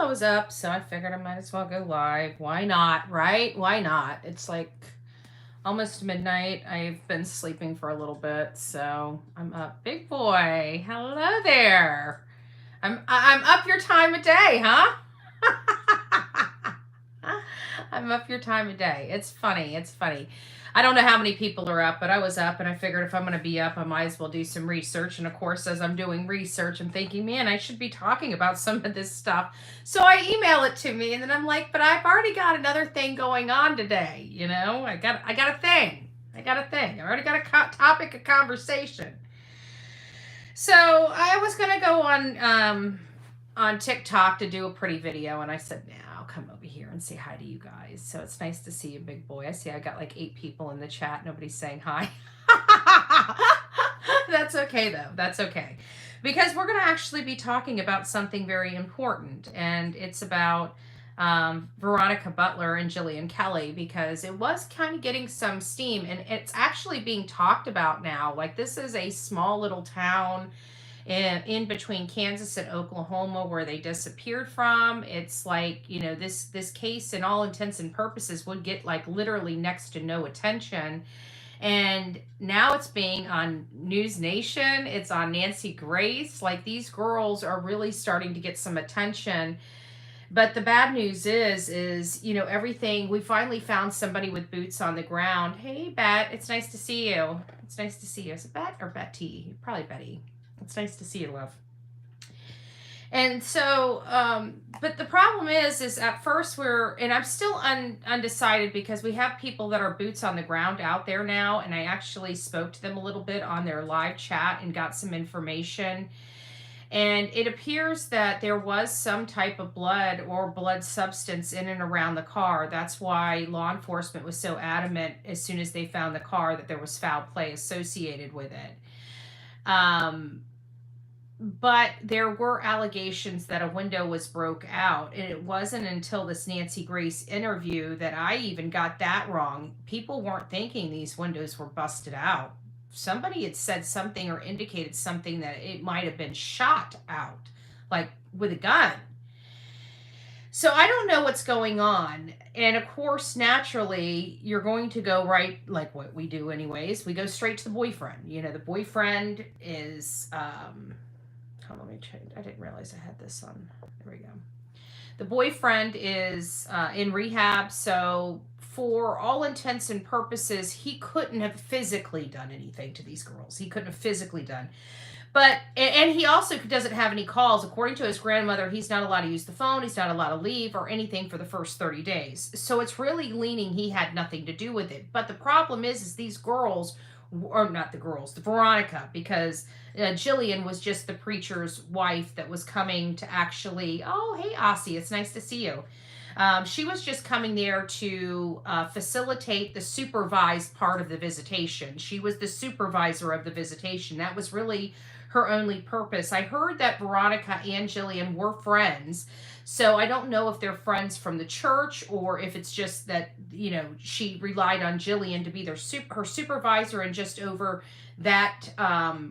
I was up, so I figured I might as well go live. Why not, right? Why not? It's like almost midnight. I've been sleeping for a little bit, so I'm up. Big boy, hello there. I'm up your time of day, huh? I'm up your time of day. It's funny. It's funny. I don't know how many people are up, but I was up and I figured if I'm going to be up, I might as well do some research. And of course, as I'm doing research, I'm thinking, man, I should be talking about some of this stuff. So I email it to me and then I'm like, but I've already got another thing going on today. You know, I got a thing. I got a thing. I already got a topic of conversation. So I was going to go on TikTok to do a pretty video, and I said, "Nah, I'll come over here and say hi to you guys." So it's nice to see you, big boy. I see I got like 8 people in the chat. Nobody's saying hi. That's okay though. That's okay, because we're going to actually be talking about something very important, and it's about Veronica Butler and Jillian Kelly, because it was kind of getting some steam, and it's actually being talked about now. Like, this is a small little town in between Kansas and Oklahoma where they disappeared from. It's like, you know, this case, in all intents and purposes, would get like literally next to no attention. And now it's being on News Nation, it's on Nancy Grace. Like, these girls are really starting to get some attention. But the bad news is, you know, everything, we finally found somebody with boots on the ground. Hey, Bet, it's nice to see you. It's nice to see you. Is it Bet or Betty? Probably Betty. It's nice to see you, love. And so, but the problem is at first and I'm still undecided, because we have people that are boots on the ground out there now, and I actually spoke to them a little bit on their live chat and got some information. And it appears that there was some type of blood or blood substance in and around the car. That's why law enforcement was so adamant as soon as they found the car that there was foul play associated with it. But there were allegations that a window was broke out, and it wasn't until this Nancy Grace interview that I even got that wrong. People weren't thinking these windows were busted out. Somebody had said something or indicated something that it might have been shot out, like with a gun. So I don't know what's going on. And of course, naturally, you're going to go right, like what we do anyways. We go straight to the boyfriend. You know, the boyfriend is, let me change. I didn't realize I had this on. There we go. The boyfriend is in rehab, so for all intents and purposes, he couldn't have physically done anything to these girls. He couldn't have physically done. But, and he also doesn't have any calls. According to his grandmother, he's not allowed to use the phone. He's not allowed to leave or anything for the first 30 days. So it's really leaning he had nothing to do with it. But the problem is these girls, or not the girls, the Veronica, because Jillian was just the preacher's wife that was coming to actually, oh, hey, Ossie, it's nice to see you. She was just coming there to facilitate the supervised part of the visitation. She was the supervisor of the visitation. That was really her only purpose. I heard that Veronica and Jillian were friends. So I don't know if they're friends from the church, or if it's just that, you know, she relied on Jillian to be her supervisor, and just over that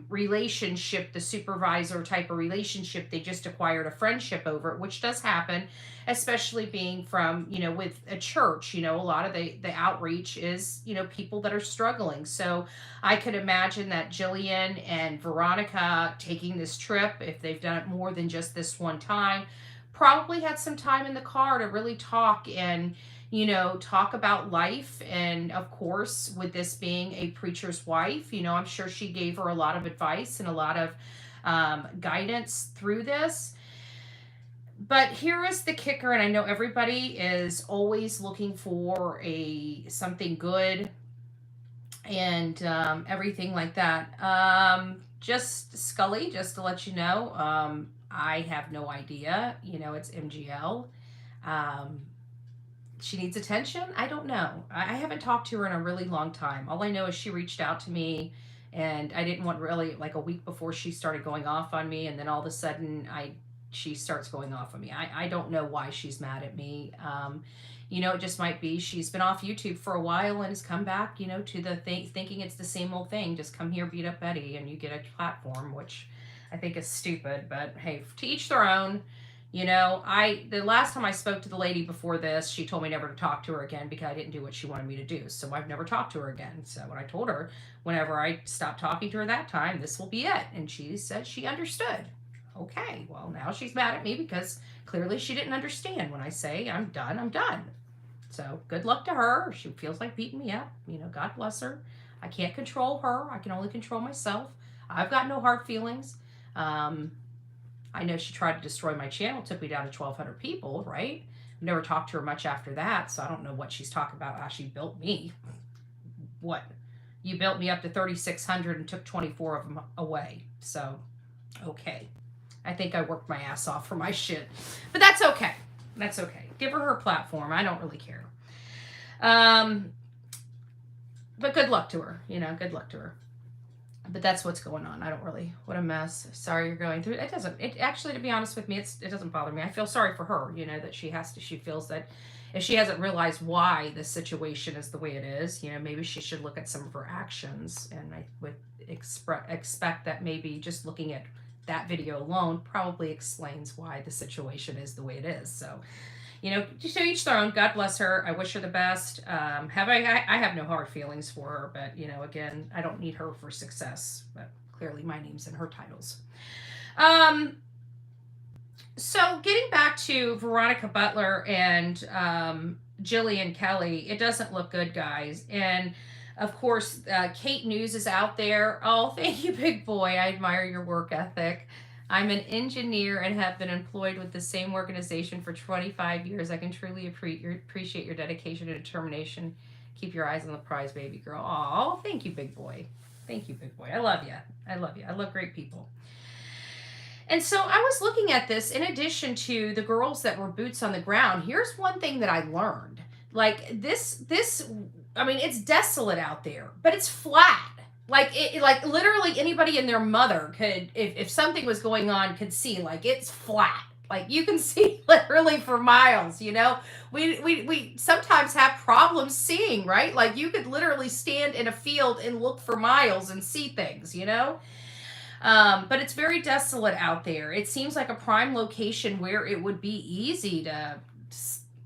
relationship, the supervisor type of relationship, they just acquired a friendship over it, which does happen, especially being from, you know, with a church. You know, a lot of the outreach is, you know, people that are struggling. So I could imagine that Jillian and Veronica taking this trip, if they've done it more than just this one time, probably had some time in the car to really talk and, you know, talk about life. And of course, with this being a preacher's wife, you know, I'm sure she gave her a lot of advice and a lot of guidance through this. But here is the kicker, and I know everybody is always looking for something good and everything like that. Just Scully, just to let you know, I have no idea. You know, it's MGL. She needs attention. I don't know. I haven't talked to her in a really long time. All I know is she reached out to me, and I didn't want really, like a week before she started going off on me, and then all of a sudden she starts going off on me. I don't know why she's mad at me. You know, it just might be she's been off YouTube for a while and has come back, you know, to the thinking it's the same old thing. Just come here, beat up Betty, and you get a platform, which I think is stupid. But hey, to each their own. You know, the last time I spoke to the lady before this, she told me never to talk to her again because I didn't do what she wanted me to do. So I've never talked to her again. So when I told her, whenever I stopped talking to her that time, this will be it. And she said she understood. Okay, well, now she's mad at me because clearly she didn't understand when I say I'm done, I'm done. So good luck to her. She feels like beating me up. You know, God bless her. I can't control her. I can only control myself. I've got no hard feelings. Um, I know she tried to destroy my channel, took me down to 1,200 people, right? Never talked to her much after that, so I don't know what she's talking about, how she built me. What? You built me up to 3,600 and took 24 of them away. So, okay. I think I worked my ass off for my shit. But that's okay. That's okay. Give her her platform. I don't really care. But good luck to her. You know, good luck to her. But that's what's going on. I don't really, what a mess. Sorry you're going through. It actually, to be honest with me, it doesn't bother me. I feel sorry for her, you know, that she feels that if she hasn't realized why the situation is the way it is, you know, maybe she should look at some of her actions. And I would expect that maybe just looking at that video alone probably explains why the situation is the way it is. So, you know, to each their own. God bless her. I wish her the best. I have no hard feelings for her, but, you know, again, I don't need her for success. But clearly my name's in her titles. So getting back to Veronica Butler and Jillian Kelly, it doesn't look good, guys. And of course, Kate News is out there. Oh, thank you, big boy. I admire your work ethic. I'm an engineer and have been employed with the same organization for 25 years. I can truly appreciate your dedication and determination. Keep your eyes on the prize, baby girl. Oh, thank you, big boy. Thank you, big boy. I love you. I love you. I love great people. And so I was looking at this in addition to the girls that were boots on the ground. Here's one thing that I learned. Like this, I mean, it's desolate out there, but it's flat. Like like literally anybody and their mother could, if something was going on, could see. Like it's flat. Like you can see literally for miles. You know, we sometimes have problems seeing, right? Like you could literally stand in a field and look for miles and see things. You know. But it's very desolate out there. It seems like a prime location where it would be easy to,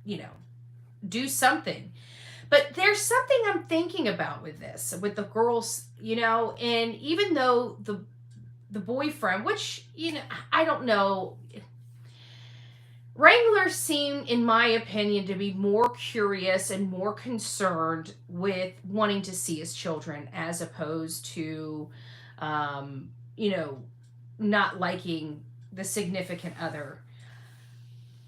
you know, do something. But there's something I'm thinking about with this, with the girls, you know, and even though the boyfriend, which, you know, I don't know, Wranglers seem, in my opinion, to be more curious and more concerned with wanting to see his children as opposed to, you know, not liking the significant other.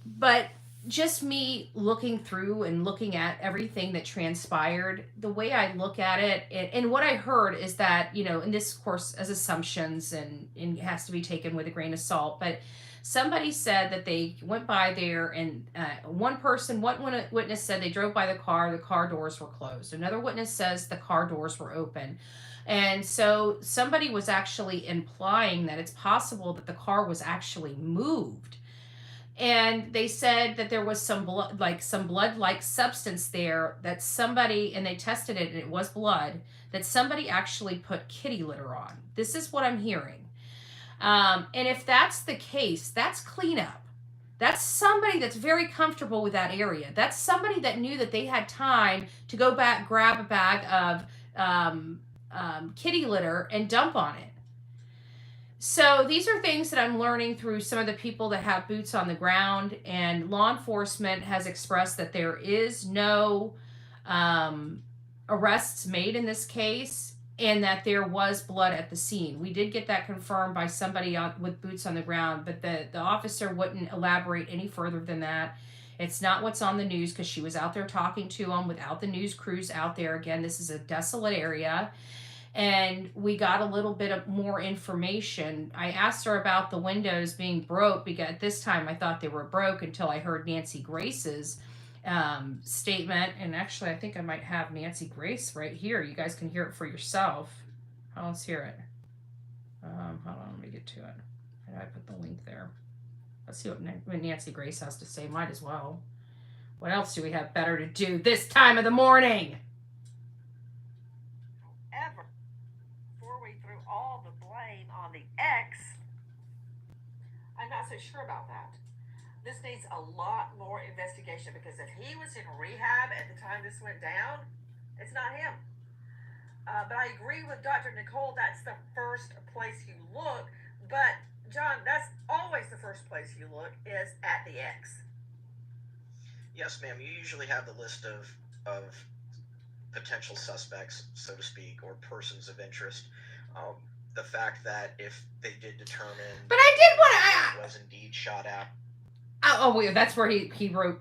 But just me looking through and looking at everything that transpired, the way I look at it, and what I heard is that, you know, and this, of course, as assumptions and it has to be taken with a grain of salt, but somebody said that they went by there and one witness said they drove by the car doors were closed. Another witness says the car doors were open. And so somebody was actually implying that it's possible that the car was actually moved. And they said that there was some blood-like substance there that somebody, and they tested it and it was blood, that somebody actually put kitty litter on. This is what I'm hearing. And if that's the case, that's cleanup. That's somebody that's very comfortable with that area. That's somebody that knew that they had time to go back, grab a bag of kitty litter and dump on it. So these are things that I'm learning through some of the people that have boots on the ground, and law enforcement has expressed that there is no arrests made in this case and that there was blood at the scene. We did get that confirmed by somebody with boots on the ground, but the officer wouldn't elaborate any further than that. It's not what's on the news because she was out there talking to them without the news crews out there. Again, this is a desolate area. And we got a little bit of more information. I asked her about the windows being broke because at this time I thought they were broke until I heard Nancy Grace's statement. And actually, I think I might have Nancy Grace right here. You guys can hear it for yourself. Let's hear it. Hold on, let me get to it. I put the link there. Let's see what Nancy Grace has to say. Might as well. What else do we have better to do this time of the morning? All the blame on the ex, I'm not so sure about that. This needs a lot more investigation, because if he was in rehab at the time this went down, it's not him. But I agree with Dr. Nicole, that's the first place you look. But, John, that's always the first place you look, is at the ex. Yes, ma'am. You usually have the list of potential suspects, so to speak, or persons of interest. The fact that if they did determine But I did want to was indeed shot at. Oh, wait, that's where he wrote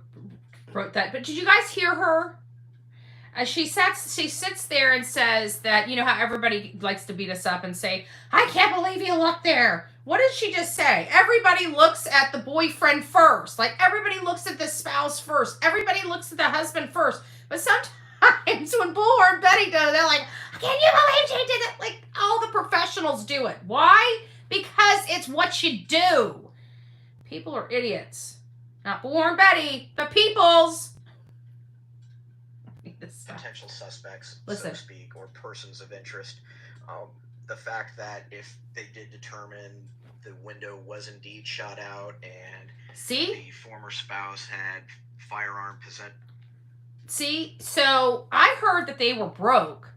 that. But did you guys hear her? She sits there and says that, you know how everybody likes to beat us up and say, I can't believe you looked there. What did she just say? Everybody looks at the boyfriend first. Like, everybody looks at the spouse first. Everybody looks at the husband first. But sometimes when Bullhorn Betty does, they're like, can you believe she did it? Like, all the professionals do it. Why? Because it's what you do. People are idiots. Not Bullhorn Betty, but peoples. Potential suspects, Listen. so to speak, or persons of interest. The fact that if they did determine the window was indeed shot out and the former spouse had firearm possession. See, so I heard that they were broke.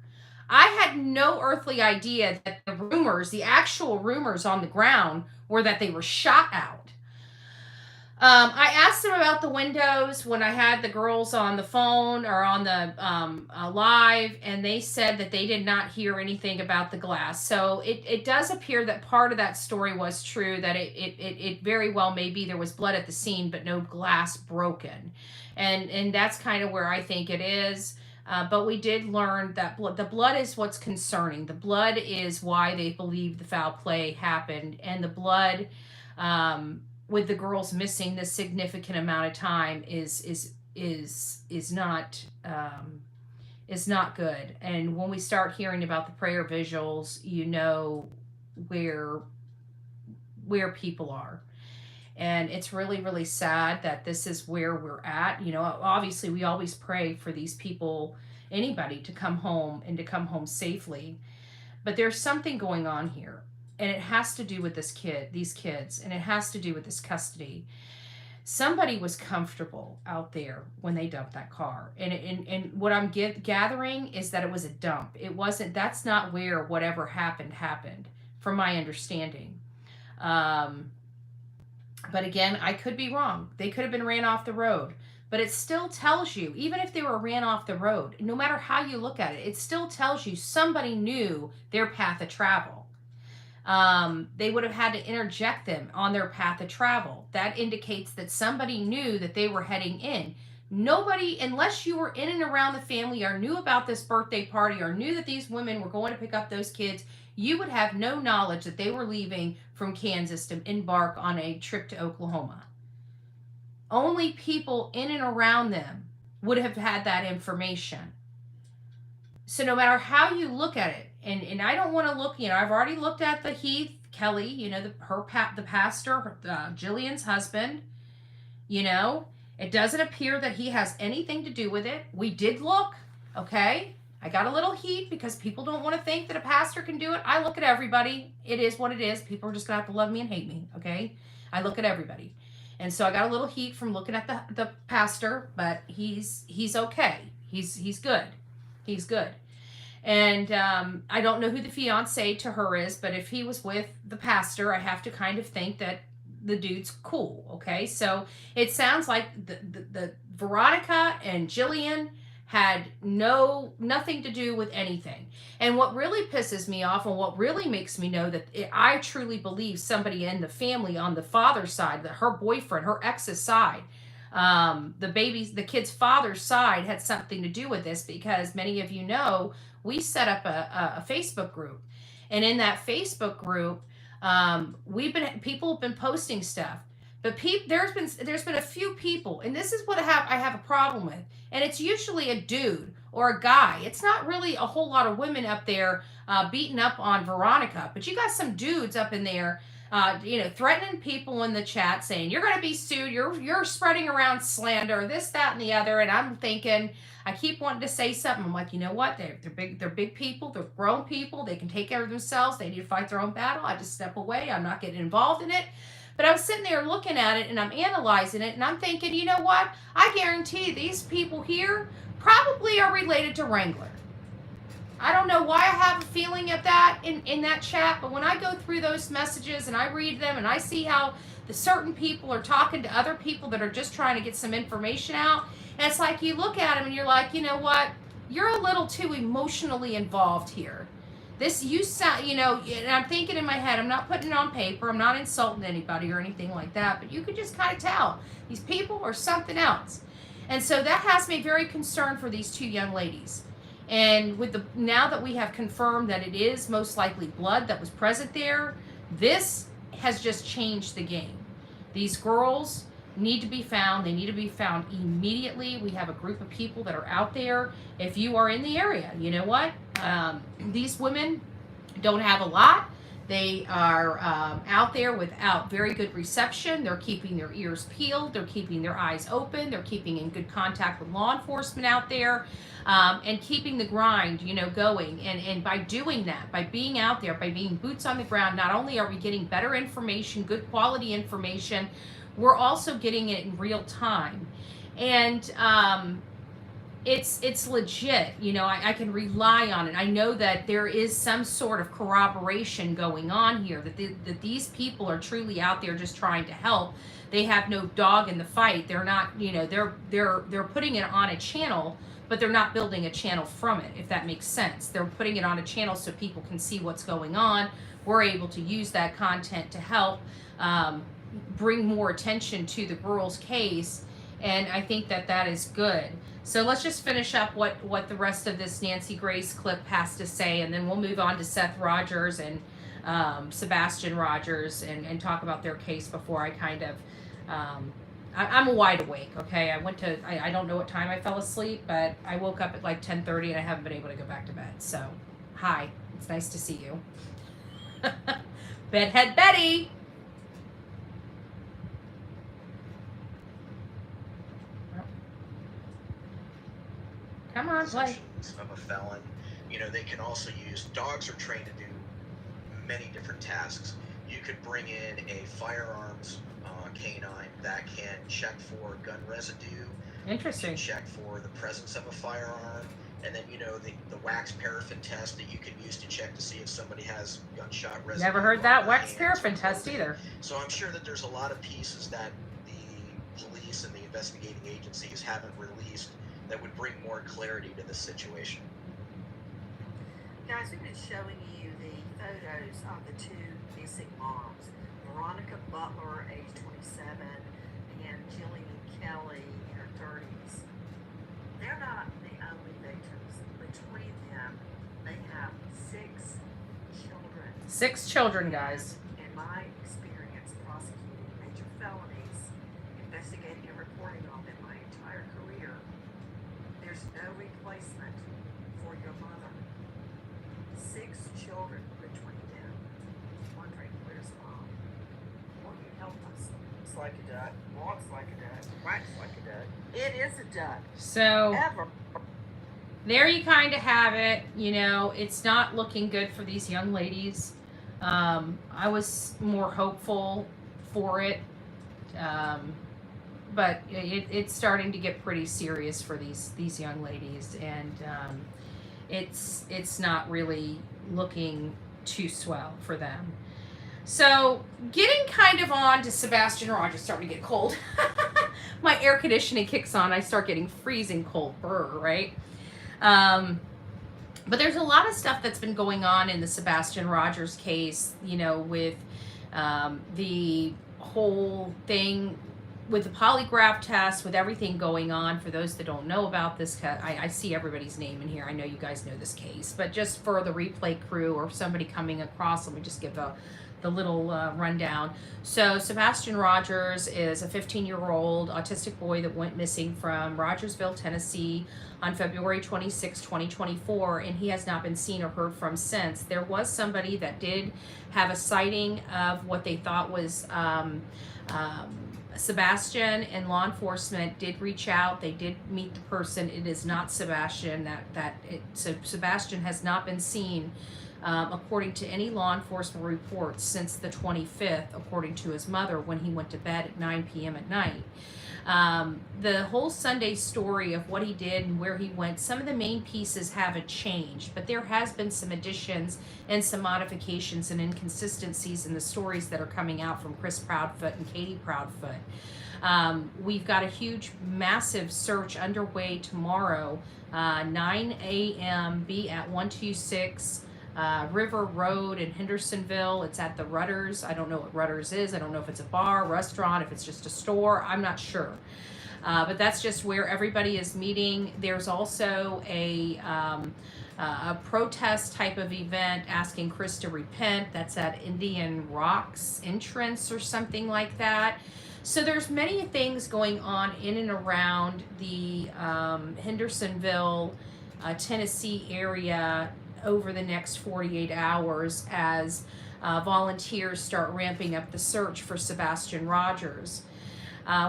I had no earthly idea that the actual rumors on the ground were that they were shot out. I asked them about the windows when I had the girls on the phone or on the live, and they said that they did not hear anything about the glass. So it does appear that part of that story was true, that it very well may be there was blood at the scene, but no glass broken. And that's kind of where I think it is. But we did learn that the blood is what's concerning. The blood is why they believe the foul play happened, and the blood, with the girls missing this significant amount of time, is not good. And when we start hearing about the prayer visuals, you know where people are. And it's really, really sad that this is where we're at. You know, obviously we always pray for these people, anybody, to come home and to come home safely. But there's something going on here. And it has to do with these kids, and it has to do with this custody. Somebody was comfortable out there when they dumped that car. And what I'm gathering is that it was a dump. That's not where whatever happened, from my understanding. But again, I could be wrong. They could have been ran off the road. But it still tells you, even if they were ran off the road, no matter how you look at it, it still tells you somebody knew their path of travel. They would have had to interject them on their path of travel. That indicates that somebody knew that they were heading in. Nobody, unless you were in and around the family or knew about this birthday party or knew that these women were going to pick up those kids, you would have no knowledge that they were leaving from Kansas to embark on a trip to Oklahoma. Only people in and around them would have had that information. So no matter how you look at it, and I don't want to look, I've already looked at the Heath Kelly, the pastor, Jillian's husband. It doesn't appear that he has anything to do with it. We did look, okay? I got a little heat because people don't want to think that a pastor can do it. I look at everybody. It is what it is. People are just going to have to love me and hate me, okay? I look at everybody. And so I got a little heat from looking at the pastor, but he's okay. He's good. He's good. And I don't know who the fiance to her is, but if he was with the pastor, I have to kind of think that the dude's cool, okay? So it sounds like the Veronica and Jillian had nothing to do with anything. And what really pisses me off and what really makes me know that I truly believe somebody in the family on the father's side, that her boyfriend, her ex's side, the kid's father's side had something to do with this, because many of you know we set up a Facebook group. And in that Facebook group, people have been posting stuff. But there's been a few people, and this is what I have a problem with. And it's usually a dude or a guy. It's not really a whole lot of women up there beating up on Veronica. But you got some dudes up in there, threatening people in the chat, saying, you're going to be sued. You're spreading around slander, this, that, and the other. And I'm thinking, I keep wanting to say something. I'm like, you know what? They're big people. They're grown people. They can take care of themselves. They need to fight their own battle. I just step away. I'm not getting involved in it. But I was sitting there looking at it and I'm analyzing it and I'm thinking, you know what? I guarantee these people here probably are related to Wrangler. I don't know why I have a feeling of that in that chat, but when I go through those messages and I read them and I see how the certain people are talking to other people that are just trying to get some information out, and it's like you look at them and you're like, you know what? You're a little too emotionally involved here. This, you sound, you know, and I'm thinking in my head, I'm not putting it on paper, I'm not insulting anybody or anything like that, but you could just kind of tell these people are something else. And so that has me very concerned for these two young ladies. And with the, now that we have confirmed that it is most likely blood that was present there, this has just changed the game. These girls need to be found. They need to be found immediately. We have a group of people that are out there. If you are in the area, you know what? These women don't have a lot. They are out there without very good reception. They're keeping their ears peeled. They're keeping their eyes open. They're keeping in good contact with law enforcement out there, and keeping the grind, you know, going. And by doing that, by being out there, by being boots on the ground, not only are we getting better information, good quality information, we're also getting it in real time. And it's legit, you know, I can rely on it. I know that there is some sort of corroboration going on here, that these people are truly out there just trying to help. They have no dog in the fight. They're not, you know, they're putting it on a channel, but they're not building a channel from it, if that makes sense. They're putting it on a channel so people can see what's going on. We're able to use that content to help bring more attention to the girl's case, and I think that that is good. So let's just finish up what the rest of this Nancy Grace clip has to say, and then we'll move on to Seth Rogers and Sebastian Rogers and talk about their case before I kind of I'm wide awake, okay? I don't know what time I fell asleep, but I woke up at like 10:30 and I haven't been able to go back to bed. So hi, it's nice to see you. Bedhead Betty. Come on, play. Of a felon. You know, they can also use, dogs are trained to do many different tasks. You could bring in a firearms canine that can check for gun residue. Interesting. Check for the presence of a firearm. And then, you know, the wax paraffin test that you can use to check to see if somebody has gunshot residue. Never heard that wax paraffin test either. So I'm sure that there's a lot of pieces that the police and the investigating agencies haven't released that would bring more clarity to this situation. Guys, we've been showing you the photos of the two missing moms, Veronica Butler, age 27, and Jillian Kelly, in her 30s. They're not the only victims. Between them, they have 6 children. 6 children, guys. In my experience prosecuting major felonies, investigating and reporting on them my entire career, there's no replacement for your mother. 6 children between them. Wondering, where's mom? Won't you help us? Looks like a duck, walks like a duck, quacks like a duck. It is a duck. So Ever. there you kind of have it. You know, it's not looking good for these young ladies. I was more hopeful for it. But it's starting to get pretty serious for these young ladies, and it's not really looking too swell for them. So getting kind of on to Sebastian Rogers, starting to get cold. My air conditioning kicks on, I start getting freezing cold, right? But there's a lot of stuff that's been going on in the Sebastian Rogers case, you know, with the whole thing with the polygraph test, with everything going on. For those that don't know about this, I see everybody's name in here. I know you guys know this case, but just for the replay crew or somebody coming across, let me just give the little rundown. So Sebastian Rogers is a 15-year-old autistic boy that went missing from Rogersville, Tennessee on February 26, 2024, and he has not been seen or heard from since. There was somebody that did have a sighting of what they thought was Sebastian, and law enforcement did reach out. They did meet the person. It is not Sebastian. So Sebastian has not been seen according to any law enforcement reports, since the 25th, according to his mother, when he went to bed at 9 p.m. at night. The whole Sunday story of what he did and where he went, some of the main pieces haven't changed, but there has been some additions and some modifications and inconsistencies in the stories that are coming out from Chris Proudfoot and Katie Proudfoot. We've got a huge, massive search underway tomorrow, 9 a.m. Be at 126 River Road in Hendersonville. It's at the Rudders. I don't know what Rudders is. I don't know if it's a bar, restaurant, if it's just a store. I'm not sure. But that's just where everybody is meeting. There's also a protest type of event asking Chris to repent. That's at Indian Rocks entrance or something like that. So there's many things going on in and around the Hendersonville, Tennessee area over the next 48 hours as volunteers start ramping up the search for Sebastian Rogers.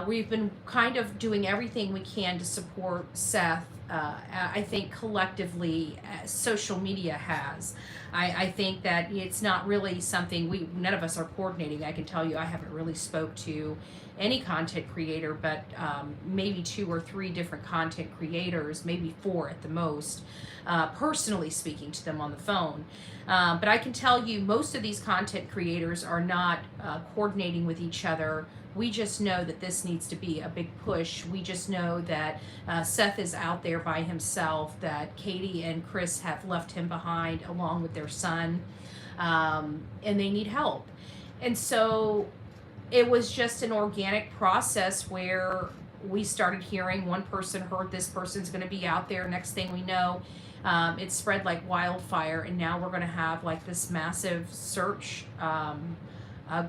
We've been kind of doing everything we can to support Seth. I think collectively, social media has. I think that it's not really something none of us are coordinating. I can tell you I haven't really spoke to any content creator, but maybe 2 or 3 different content creators, maybe 4 at the most, personally speaking to them on the phone. But I can tell you most of these content creators are not coordinating with each other. We just know that this needs to be a big push. We just know that Seth is out there by himself, that Katie and Chris have left him behind along with their son, and they need help. And so it was just an organic process where we started hearing one person heard this person's going to be out there. Next thing we know, it spread like wildfire, and now we're going to have like this massive search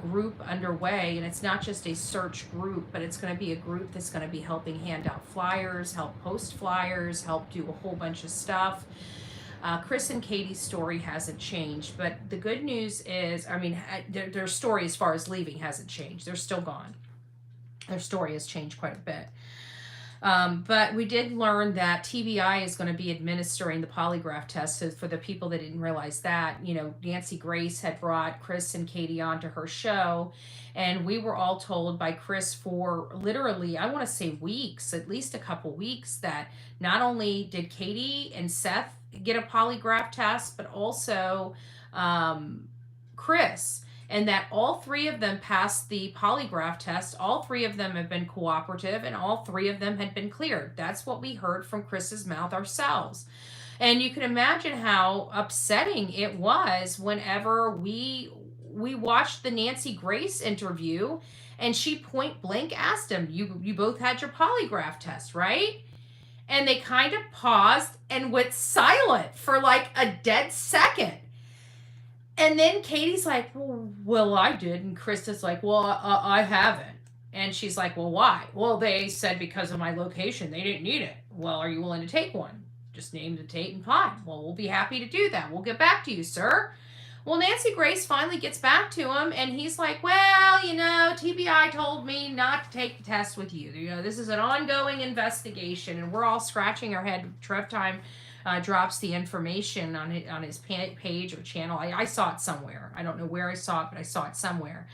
group underway. And it's not just a search group, but it's going to be a group that's going to be helping hand out flyers, help post flyers, help do a whole bunch of stuff. Chris and Katie's story hasn't changed, but the good news is, I mean, their story as far as leaving hasn't changed. They're still gone. Their story has changed quite a bit. But we did learn that TBI is going to be administering the polygraph test. So for the people that didn't realize that, you know, Nancy Grace had brought Chris and Katie onto her show, and we were all told by Chris for literally, I want to say weeks, at least a couple weeks, that not only did Katie and Seth get a polygraph test, but also Chris, and that all 3 of them passed the polygraph test. All 3 of them have been cooperative, and all 3 of them had been cleared. That's what we heard from Chris's mouth ourselves. And you can imagine how upsetting it was whenever we watched the Nancy Grace interview, and she point blank asked him, you both had your polygraph test, right? And they kind of paused and went silent for like a dead second. And then Katie's like, well, I did. And Chris is like, well, I haven't. And she's like, well, why? Well, they said because of my location, they didn't need it. Well, are you willing to take one? Just name the date and fine. Well, we'll be happy to do that. We'll get back to you, sir. Well, Nancy Grace finally gets back to him, and he's like, well, you know, TBI told me not to take the test with you. You know, this is an ongoing investigation, and we're all scratching our head. Trev Time drops the information on his page or channel. I saw it somewhere. I don't know where I saw it, but I saw it somewhere.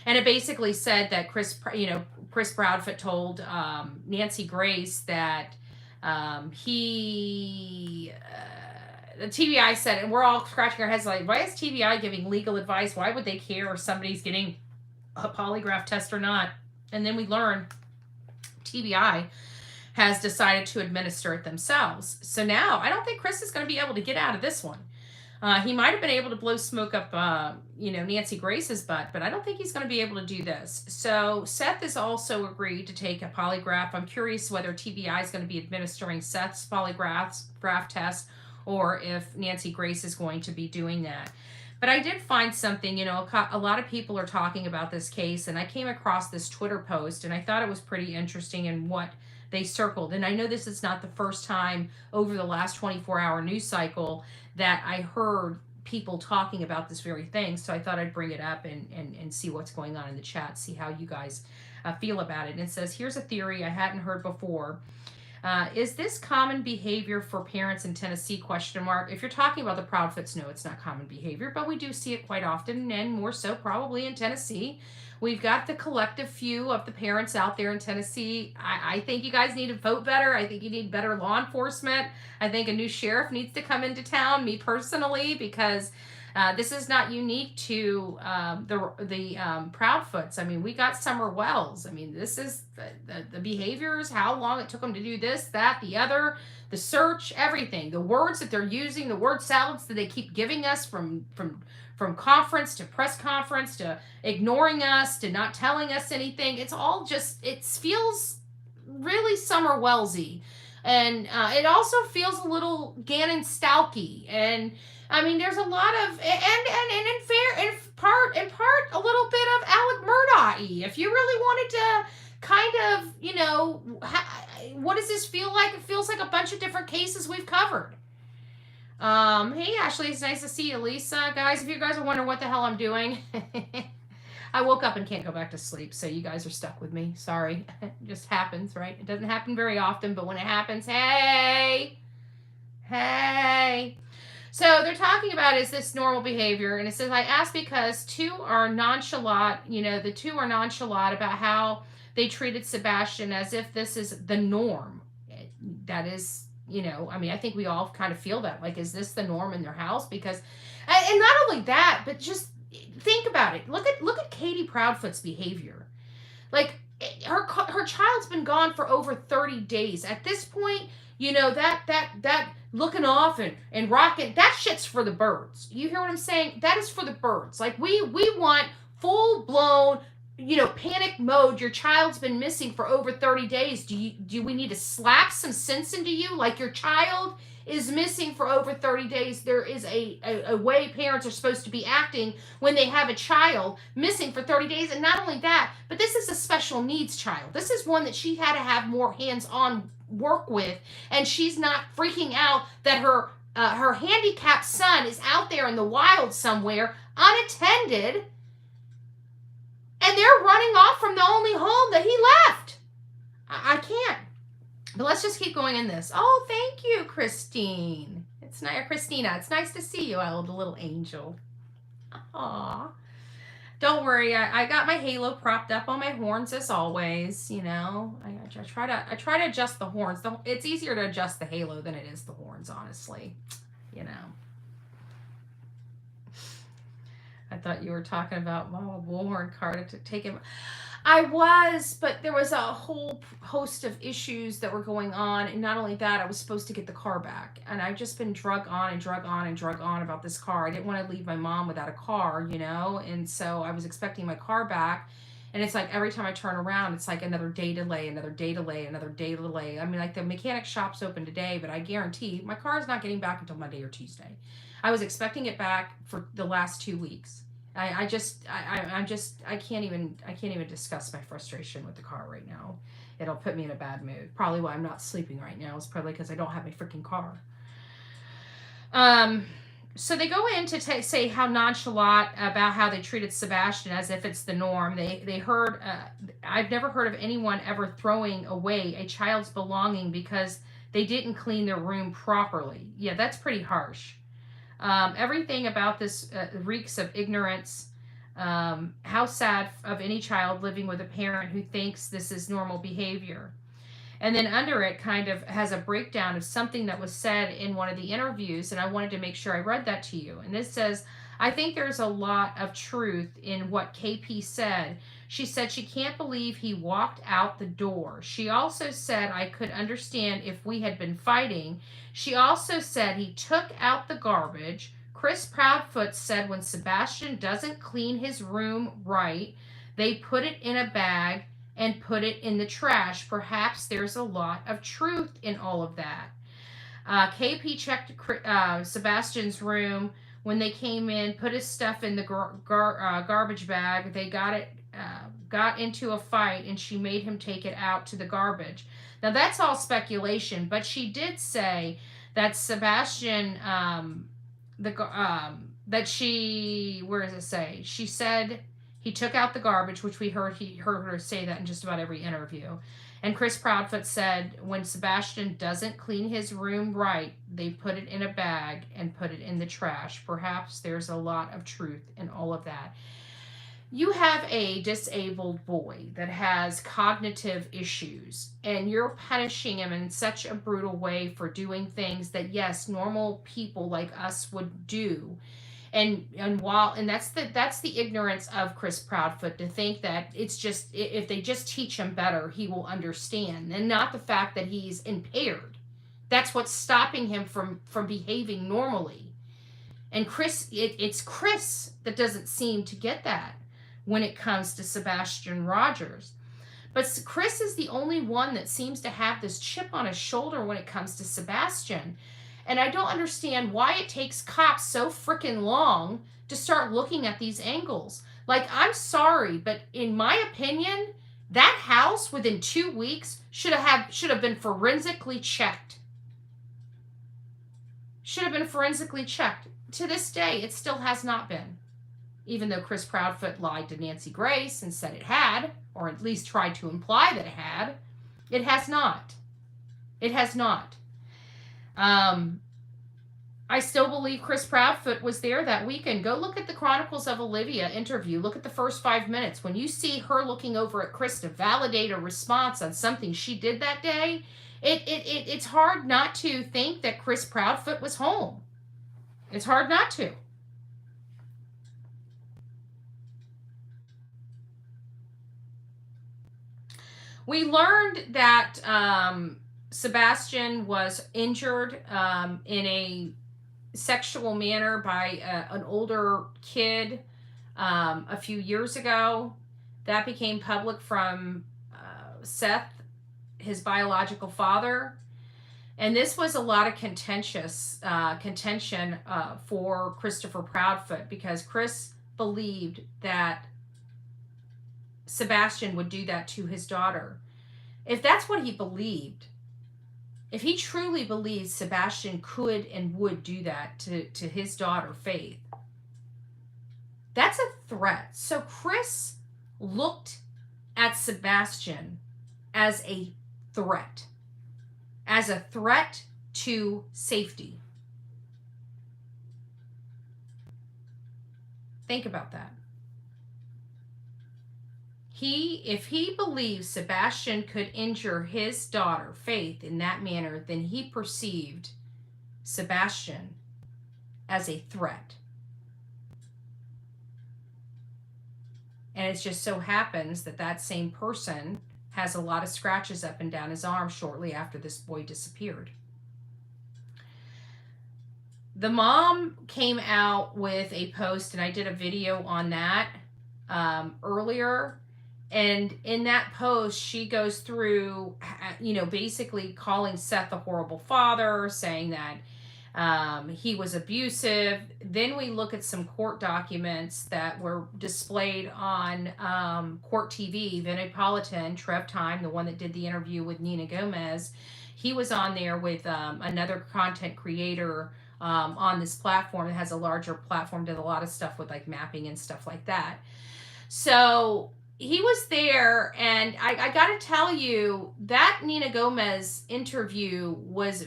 And it basically said that Chris Proudfoot told Nancy Grace that the TBI said, and we're all scratching our heads like, why is TBI giving legal advice? Why would they care if somebody's getting a polygraph test or not? And then we learn TBI has decided to administer it themselves. So now I don't think Chris is going to be able to get out of this one. He might have been able to blow smoke up, Nancy Grace's butt, but I don't think he's going to be able to do this. So Seth has also agreed to take a polygraph. I'm curious whether TBI is going to be administering Seth's polygraph test, or if Nancy Grace is going to be doing that. But I did find something, a lot of people are talking about this case, and I came across this Twitter post, and I thought it was pretty interesting in what they circled. And I know this is not the first time over the last 24-hour news cycle that I heard people talking about this very thing. So I thought I'd bring it up and see what's going on in the chat, see how you guys feel about it. And it says, here's a theory I hadn't heard before. Is this common behavior for parents in Tennessee? Question mark. If you're talking about the Proudfoots, no, it's not common behavior, but we do see it quite often, and more so probably in Tennessee. We've got the collective few of the parents out there in Tennessee. I think you guys need to vote better. I think you need better law enforcement. I think a new sheriff needs to come into town, me personally, because this is not unique to the Proudfoots. I mean, we got Summer Wells. I mean, this is the behaviors, how long it took them to do this, that, the other, the search, everything. The words that they're using, the word salads that they keep giving us from conference to press conference to ignoring us to not telling us anything. It's all just, it feels really Summer Wellsy. And it also feels a little Gannon Stalky. And I mean, there's a lot of, and in part, a little bit of Alec Murdaugh-y. If you really wanted to kind of, you know, what does this feel like? It feels like a bunch of different cases we've covered. Hey, Ashley, it's nice to see you. Lisa, guys, if you guys are wondering what the hell I'm doing, I woke up and can't go back to sleep, so you guys are stuck with me. Sorry. It just happens, right? It doesn't happen very often, but when it happens, hey. So they're talking about, is this normal behavior? And it says, I asked because the two are nonchalant about how they treated Sebastian as if this is the norm. That is, you know, I mean, I think we all kind of feel that. Like, is this the norm in their house? Because, and not only that, but just think about it. Look at Katie Proudfoot's behavior. Like, her child's been gone for over 30 days. At this point, you know, that looking off and rocking, that shit's for the birds. You hear what I'm saying? That is for the birds. Like, we want full-blown, you know, panic mode. Your child's been missing for over 30 days. Do we need to slap some sense into you? Like, your child is missing for over 30 days. There is a way parents are supposed to be acting when they have a child missing for 30 days. And not only that, but this is a special needs child. This is one that she had to have more hands-on work with, and she's not freaking out that her handicapped son is out there in the wild somewhere unattended, and they're running off from the only home that he left. I can't. But let's just keep going in this. Oh, thank you, Christine. Christina, it's nice to see you, the little angel. Aw. Don't worry, I got my halo propped up on my horns as always. You know, I try to adjust the horns. It's easier to adjust the halo than it is the horns, honestly. You know. I thought you were talking about Bullhorn car to take him. I was, but there was a whole host of issues that were going on. And not only that, I was supposed to get the car back. And I've just been drug on about this car. I didn't want to leave my mom without a car, you know? And so I was expecting my car back. And it's like every time I turn around, it's like another day delay. I mean, like the mechanic shop's open today, but I guarantee my car is not getting back until Monday or Tuesday. I was expecting it back for the last 2 weeks. I can't even discuss my frustration with the car right now. It'll put me in a bad mood. Probably why I'm not sleeping right now is probably because I don't have my freaking car. So they go in to say how nonchalant about how they treated Sebastian as if it's the norm. They heard, I've never heard of anyone ever throwing away a child's belonging because they didn't clean their room properly. Yeah, that's pretty harsh. Everything about this reeks of ignorance. How sad of any child living with a parent who thinks this is normal behavior. And then under it kind of has a breakdown of something that was said in one of the interviews, and I wanted to make sure I read that to you. And this says, I think there's a lot of truth in what KP said. She said she can't believe he walked out the door. She also said I could understand if we had been fighting. She also said he took out the garbage. Chris Proudfoot said when Sebastian doesn't clean his room right, they put it in a bag and put it in the trash. Perhaps there's a lot of truth in all of that. KP checked Sebastian's room when they came in, put his stuff in the garbage bag. They got into a fight, and she made him take it out to the garbage. Now, that's all speculation, but she did say that Sebastian, where does it say? She said he took out the garbage, which we heard her say that in just about every interview. And Chris Proudfoot said when Sebastian doesn't clean his room right, they put it in a bag and put it in the trash. Perhaps there's a lot of truth in all of that. You have a disabled boy that has cognitive issues, and you're punishing him in such a brutal way for doing things that, yes, normal people like us would do. And that's the ignorance of Chris Proudfoot, to think that it's just, if they just teach him better, he will understand, and not the fact that he's impaired. That's what's stopping him from behaving normally. And Chris, it's Chris that doesn't seem to get that when it comes to Sebastian Rogers. But Chris is the only one that seems to have this chip on his shoulder when it comes to Sebastian. And I don't understand why it takes cops so freaking long to start looking at these angles. Like, I'm sorry, but in my opinion, that house within 2 weeks should have been forensically checked. Should have been forensically checked. To this day, it still has not been. Even though Chris Proudfoot lied to Nancy Grace and said it had, or at least tried to imply that it had, it has not. It has not. I still believe Chris Proudfoot was there that weekend. Go look at the Chronicles of Olivia interview. Look at the first 5 minutes. When you see her looking over at Chris to validate a response on something she did that day, it's hard not to think that Chris Proudfoot was home. It's hard not to. We learned that Sebastian was injured in a sexual manner by an older kid a few years ago. That became public from Seth, his biological father. And this was a lot of contention for Christopher Proudfoot, because Chris believed that Sebastian would do that to his daughter. If that's what he believed, if he truly believed Sebastian could and would do that to his daughter, Faith, that's a threat. So Chris looked at Sebastian as a threat to safety. Think about that. If he believes Sebastian could injure his daughter, Faith, in that manner, then he perceived Sebastian as a threat. And it just so happens that that same person has a lot of scratches up and down his arm shortly after this boy disappeared. The mom came out with a post, and I did a video on that earlier. And in that post, she goes through, basically calling Seth a horrible father, saying that he was abusive. Then we look at some court documents that were displayed on Court TV. Vinnie Trev Time, the one that did the interview with Nina Gomez, he was on there with another content creator on this platform. It has a larger platform, did a lot of stuff with like mapping and stuff like that. So he was there, and I got to tell you, that Nina Gomez interview was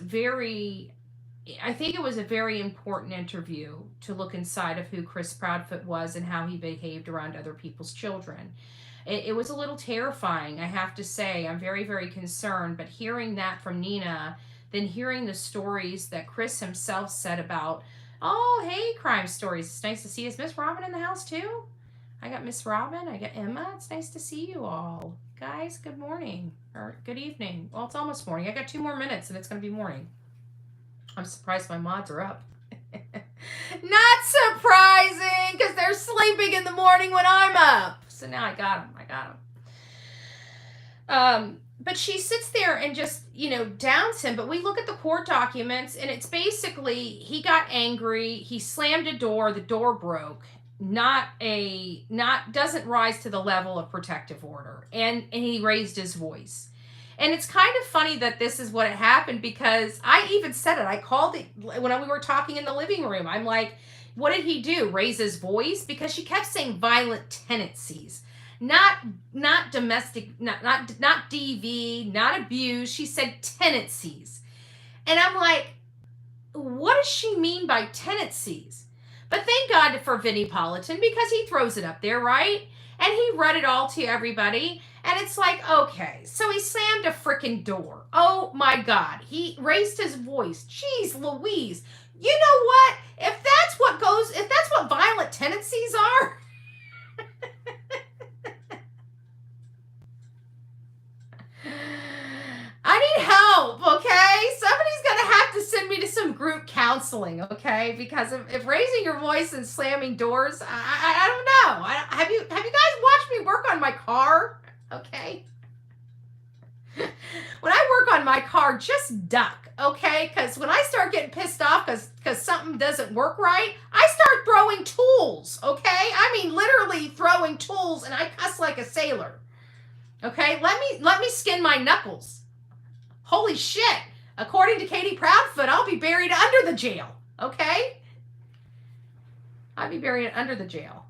I think it was a very important interview to look inside of who Chris Proudfoot was and how he behaved around other people's children. It was a little terrifying, I have to say. I'm very, very concerned, but hearing that from Nina, then hearing the stories that Chris himself said about, oh, hey, crime stories. It's nice to see. Is Miss Robin in the house too? I got Miss Robin. I got Emma. It's nice to see you all. Guys, good morning. Or good evening. Well, it's almost morning. I got 2 more minutes and it's going to be morning. I'm surprised my mods are up. Not surprising, because they're sleeping in the morning when I'm up. So now I got them. But she sits there and just, downs him. But we look at the court documents, and it's basically, he got angry. He slammed a door. The door broke. Doesn't rise to the level of protective order. And he raised his voice. And it's kind of funny that this is what happened, because I even said it. I called it when we were talking in the living room. I'm like, what did he do? Raise his voice? Because she kept saying violent tendencies. not domestic, not DV, not abuse. She said tendencies. And I'm like, what does she mean by tendencies? But thank God for Vinnie Politan, because he throws it up there, right? And he read it all to everybody. And it's like, okay, so he slammed a freaking door. Oh my God. He raised his voice. Jeez Louise. You know what? If that's what violent tendencies are, I need help, okay? Somebody's going to have to send me to some group counseling, okay? Because if raising your voice and slamming doors, I don't know. Have you guys watched me work on my car? Okay. When I work on my car, just duck, okay? Because when I start getting pissed off because something doesn't work right, I start throwing tools, okay? I mean, literally throwing tools, and I cuss like a sailor, okay? Let me skin my knuckles. Holy shit. According to Katie Proudfoot, I'll be buried under the jail, okay? I'll be buried under the jail.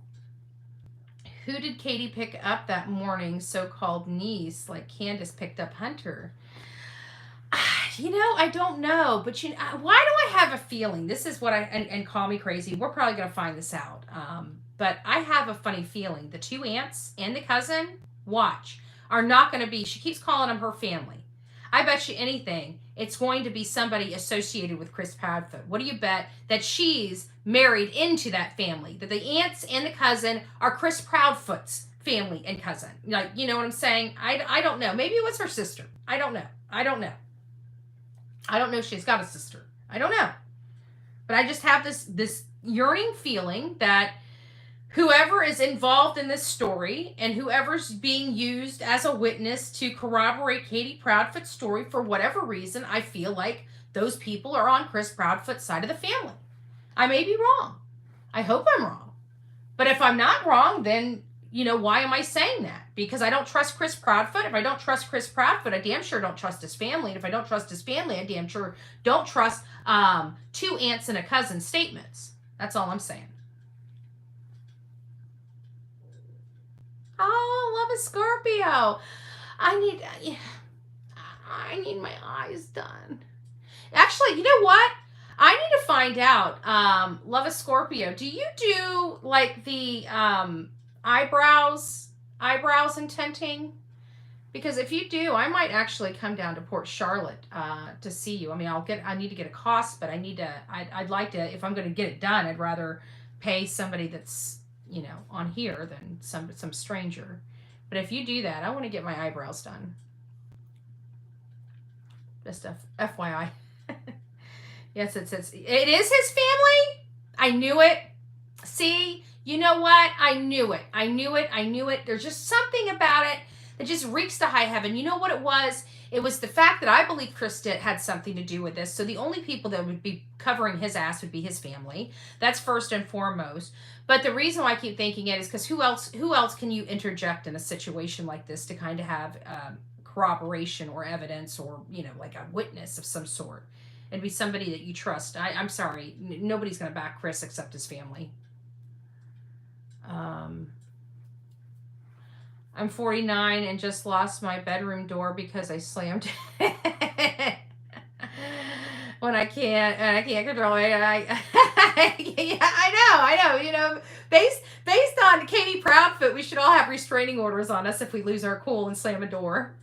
Who did Katie pick up that morning, so-called niece, like Candace picked up Hunter? You know, I don't know, but why do I have a feeling? This is what and call me crazy. We're probably going to find this out. But I have a funny feeling. The two aunts and the cousin, watch, are not going to be, she keeps calling them her family. I bet you anything, it's going to be somebody associated with Chris Proudfoot. What do you bet that she's married into that family? That the aunts and the cousin are Chris Proudfoot's family and cousin. Like, you know what I'm saying? I don't know. Maybe it was her sister. I don't know. I don't know if she's got a sister. I don't know. But I just have this yearning feeling that whoever is involved in this story and whoever's being used as a witness to corroborate Katie Proudfoot's story, for whatever reason, I feel like those people are on Chris Proudfoot's side of the family. I may be wrong. I hope I'm wrong. But if I'm not wrong, then, you know, why am I saying that? Because I don't trust Chris Proudfoot. If I don't trust Chris Proudfoot, I damn sure don't trust his family. And if I don't trust his family, I damn sure don't trust two aunts and a cousin's statements. That's all I'm saying. Oh, love a Scorpio. I need my eyes done. Actually, you know what? I need to find out. Love a Scorpio. Do you do like the eyebrows and tinting? Because if you do, I might actually come down to Port Charlotte to see you. I mean, I need to get a cost, but I'd like to, if I'm going to get it done, I'd rather pay somebody that's, you know, on here than some stranger. But if you do that, I want to get my eyebrows done. Just FYI. Yes, it is his family. I knew it. See, you know what? I knew it. There's just something about it that just reeks to high heaven. You know what it was? It was the fact that I believe Chris had something to do with this. So the only people that would be covering his ass would be his family. That's first and foremost. But the reason why I keep thinking it is because who else can you interject in a situation like this to kind of have corroboration or evidence or, you know, like a witness of some sort? It'd be somebody that you trust. I'm sorry. Nobody's going to back Chris except his family. I'm 49 and just lost my bedroom door because I slammed it. When I can't control it. Yeah, I know. You know, based on Katie Proudfoot, we should all have restraining orders on us if we lose our cool and slam a door.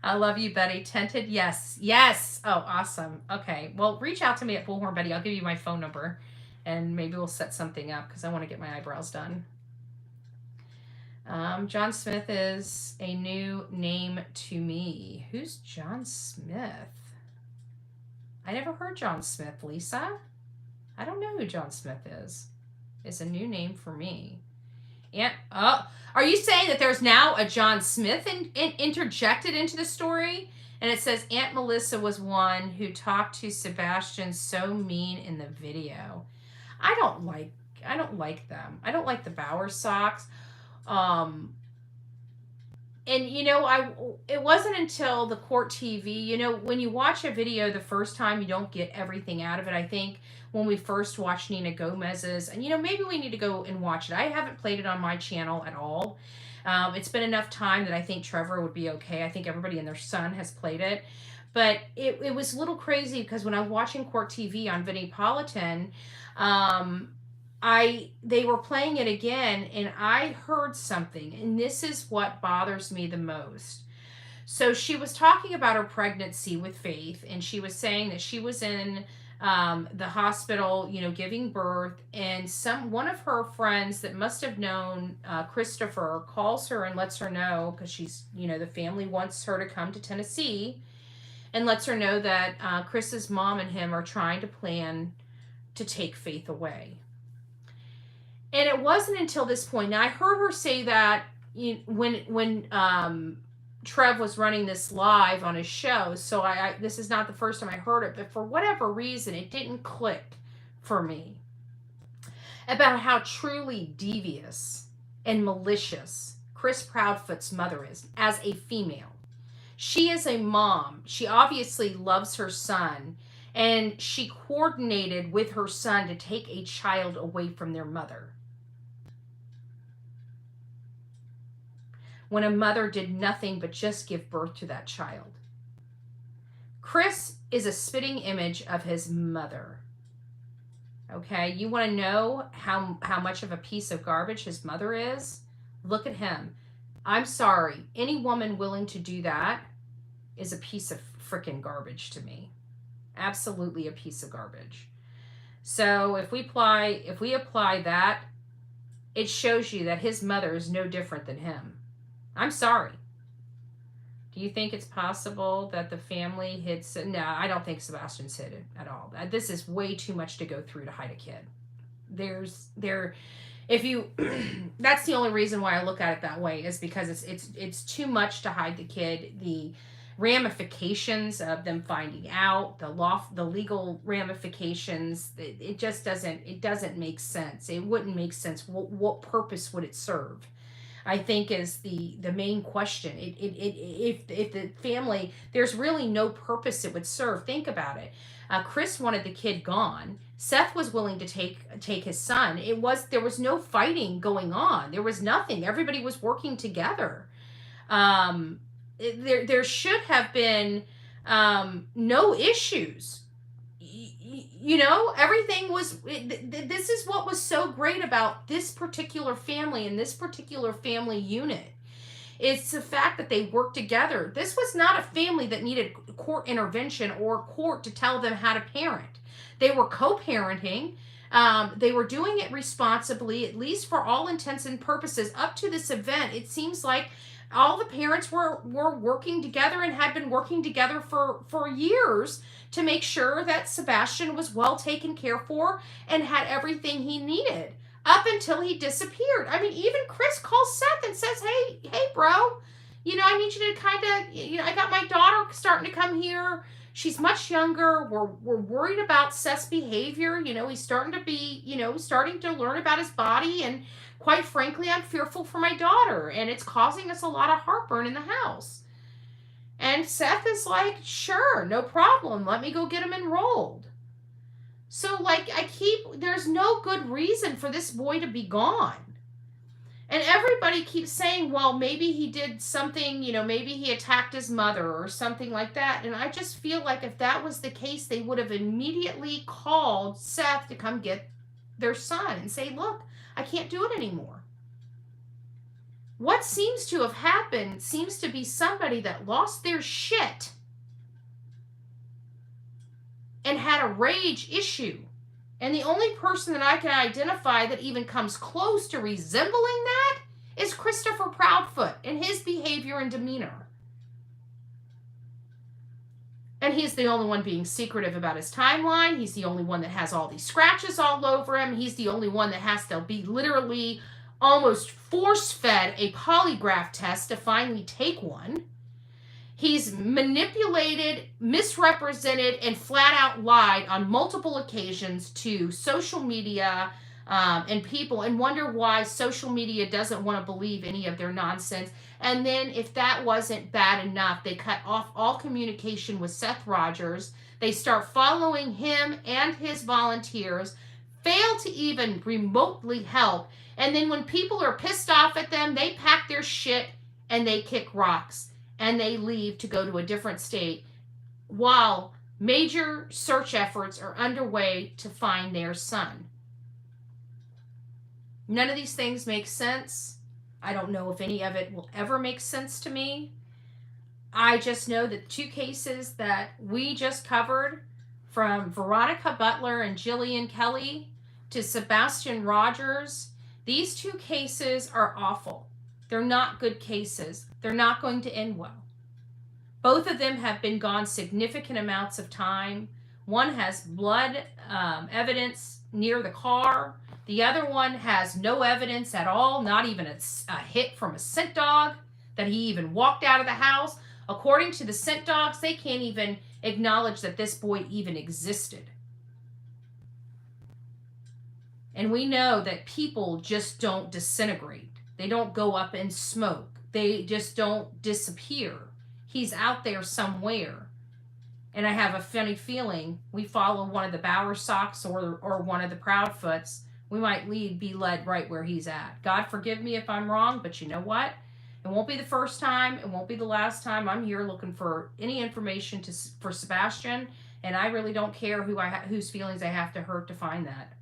I love you, Betty. Tented? Yes. Oh, awesome. Okay. Well, reach out to me at Bullhorn, Betty. I'll give you my phone number, and maybe we'll set something up because I want to get my eyebrows done. John Smith is a new name to me. Who's John Smith? I never heard John Smith, Lisa. I don't know who John Smith is. It's a new name for me. And are you saying that there's now a John Smith interjected into the story? And it says Aunt Melissa was one who talked to Sebastian so mean in the video. I don't like them. I don't like the Bauer socks. And you know, it wasn't until the court TV, you know, when you watch a video the first time, you don't get everything out of it. I think when we first watched Nina Gomez's, and, you know, maybe we need to go and watch it. I haven't played it on my channel at all. It's been enough time that I think Trevor would be okay. I think everybody and their son has played it. But it was a little crazy because when I was watching Court TV on Vinnie Politan, they were playing it again, and I heard something, and this is what bothers me the most. So she was talking about her pregnancy with Faith, and she was saying that she was in the hospital, you know, giving birth, and one of her friends that must have known Christopher calls her and lets her know, because she's, you know, the family wants her to come to Tennessee, and lets her know that Chris's mom and him are trying to plan to take Faith away. And it wasn't until this point. Now, I heard her say that when Trev was running this live on his show, so this is not the first time I heard it, but for whatever reason, it didn't click for me about how truly devious and malicious Chris Proudfoot's mother is as a female. She is a mom. She obviously loves her son, and she coordinated with her son to take a child away from their mother, when a mother did nothing but just give birth to that child. Chris is a spitting image of his mother. Okay, you want to know how much of a piece of garbage his mother is? Look at him. I'm sorry. Any woman willing to do that is a piece of freaking garbage to me. Absolutely a piece of garbage. So if we apply that, it shows you that his mother is no different than him. I'm sorry. Do you think it's possible that the family hid? No, I don't think Sebastian's hid it at all. This is way too much to go through to hide a kid. That's the only reason why I look at it that way, is because it's too much to hide the kid. The ramifications of them finding out, the legal ramifications, it just doesn't make sense. It wouldn't make sense. What purpose would it serve? I think is the main question. If the family, there's really no purpose it would serve. Think about it. Chris wanted the kid gone. Seth was willing to take his son. There was no fighting going on. There was nothing. Everybody was working together. There should have been no issues. You know, everything was, this is what was so great about this particular family and this particular family unit. It's the fact that they worked together. This was not a family that needed court intervention or court to tell them how to parent. They were co-parenting. They were doing it responsibly, at least for all intents and purposes. Up to this event, it seems like all the parents were working together and had been working together for years to make sure that Sebastian was well taken care for and had everything he needed up until he disappeared. I mean, even Chris calls Seth and says, hey, bro, you know, I need you to kind of, you know, I got my daughter starting to come here. She's much younger. We're worried about Seth's behavior. You know, he's starting to learn about his body, and quite frankly, I'm fearful for my daughter, and it's causing us a lot of heartburn in the house. And Seth is like, sure, no problem. Let me go get him enrolled. So, like, there's no good reason for this boy to be gone. And everybody keeps saying, well, maybe he did something, you know, maybe he attacked his mother or something like that. And I just feel like if that was the case, they would have immediately called Seth to come get their son and say, look, I can't do it anymore. What seems to have happened seems to be somebody that lost their shit and had a rage issue. And the only person that I can identify that even comes close to resembling that is Christopher Proudfoot and his behavior and demeanor. And he's the only one being secretive about his timeline. He's the only one that has all these scratches all over him. He's the only one that has to be literally almost force-fed a polygraph test to finally take one. He's manipulated, misrepresented, and flat out lied on multiple occasions to social media, and people, and wonder why social media doesn't want to believe any of their nonsense. And then if that wasn't bad enough, they cut off all communication with Seth Rogers. They start following him and his volunteers, fail to even remotely help. And then when people are pissed off at them, they pack their shit and they kick rocks and they leave to go to a different state while major search efforts are underway to find their son. None of these things make sense. I don't know if any of it will ever make sense to me. I just know that 2 cases that we just covered, from Veronica Butler and Jillian Kelly to Sebastian Rogers, these 2 cases are awful. They're not good cases. They're not going to end well. Both of them have been gone significant amounts of time. One has blood evidence near the car. The other one has no evidence at all, not even a hit from a scent dog that he even walked out of the house. According to the scent dogs, they can't even acknowledge that this boy even existed. And we know that people just don't disintegrate. They don't go up in smoke. They just don't disappear. He's out there somewhere. And I have a funny feeling we follow one of the Bowersocks or one of the Proudfoots, we might be led right where he's at. God forgive me if I'm wrong, but you know what? It won't be the first time. It won't be the last time. I'm here looking for any information for Sebastian, and I really don't care whose feelings I have to hurt to find that.